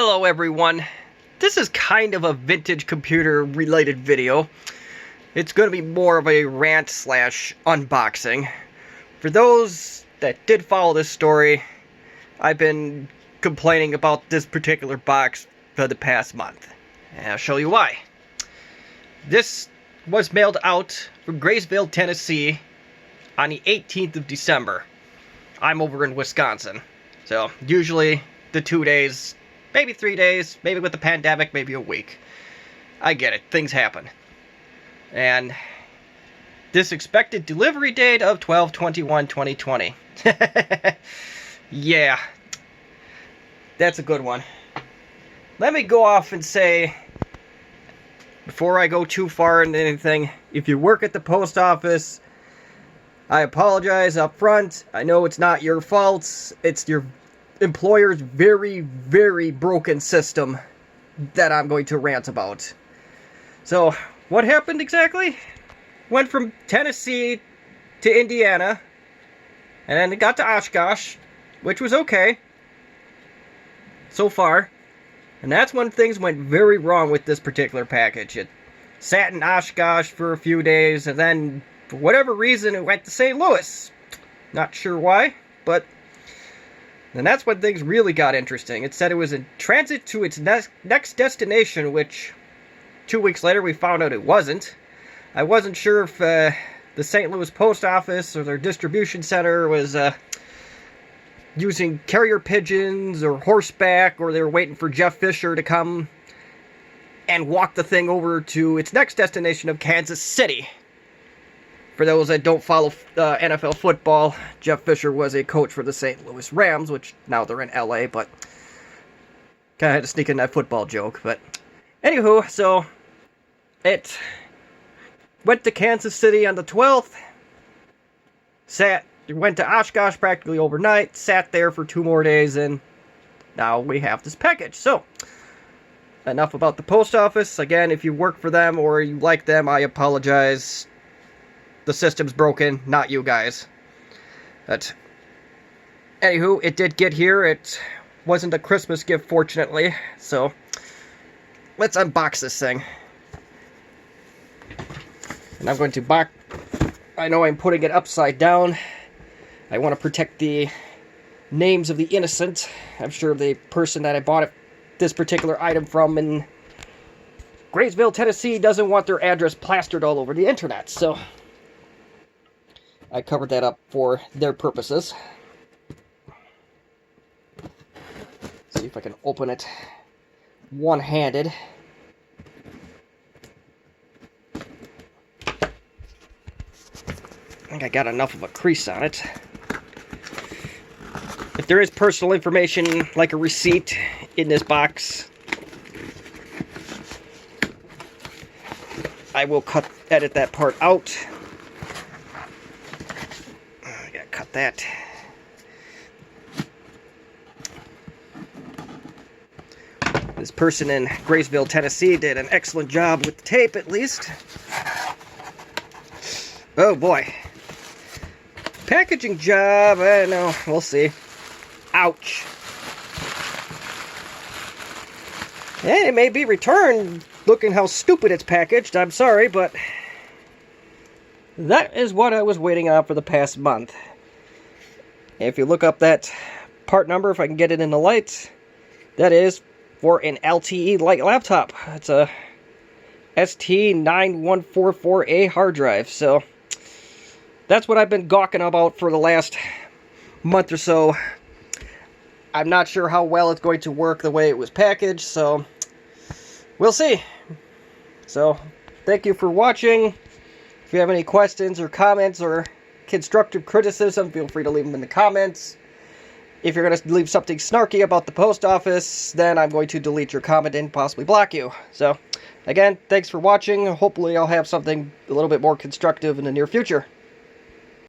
Hello everyone, this is kind of a vintage computer related video. It's going to be more of a rant slash unboxing. For those that did follow this story, I've been complaining about this particular box for the past month. And I'll show you why. This was mailed out from Graysville, Tennessee on the 18th of December. I'm over in Wisconsin. So usually the 2 days, maybe 3 days, maybe with the pandemic, maybe a week. I get it, things happen. And this expected delivery date of 12/21/2020. Yeah, that's a good one. Let me go off and say, before I go too far into anything, if you work at the post office, I apologize up front. I know it's not your fault. It's your employer's very, very broken system that I'm going to rant about. So, what happened exactly? Went from Tennessee to Indiana, and then it got to Oshkosh, which was okay so far. And that's when things went very wrong with this particular package. It sat in Oshkosh for a few days, and then, for whatever reason, it went to St. Louis. Not sure why, but then that's when things really got interesting. It said it was in transit to its next destination, which 2 weeks later we found out it wasn't. I wasn't sure if the St. Louis Post Office or their distribution center was using carrier pigeons or horseback, or they were waiting for Jeff Fisher to come and walk the thing over to its next destination of Kansas City. For those that don't follow NFL football, Jeff Fisher was a coach for the St. Louis Rams, which now they're in LA, but kind of had to sneak in that football joke. But anywho, so it went to Kansas City on the 12th, went to Oshkosh practically overnight, sat there for 2 more days, and now we have this package. So, enough about the post office. Again, if you work for them or you like them, I apologize. The system's broken, not you guys. But anywho, it did get here. It wasn't a Christmas gift, fortunately. So let's unbox this thing. And I'm going to I know I'm putting it upside down. I want to protect the names of the innocent. I'm sure the person that I bought this particular item from in Graysville, Tennessee doesn't want their address plastered all over the internet. So I covered that up for their purposes. See if I can open it one-handed. I think I got enough of a crease on it. If there is personal information, like a receipt, in this box, I will edit that part out. Cut that. This person in Graysville, Tennessee did an excellent job with the tape, at least. Oh boy. Packaging job, I don't know, we'll see. Ouch. And it may be returned, looking how stupid it's packaged. I'm sorry, but that is what I was waiting on for the past month. If you look up that part number, if I can get it in the light, that is for an LTE light laptop. It's a ST9144A hard drive. So that's what I've been gawking about for the last month or so. I'm not sure how well it's going to work the way it was packaged, so we'll see. So thank you for watching. If you have any questions or comments or constructive criticism, feel free to leave them in the comments. If you're going to leave something snarky about the post office, then I'm going to delete your comment and possibly block you. So, again, thanks for watching. Hopefully I'll have something a little bit more constructive in the near future.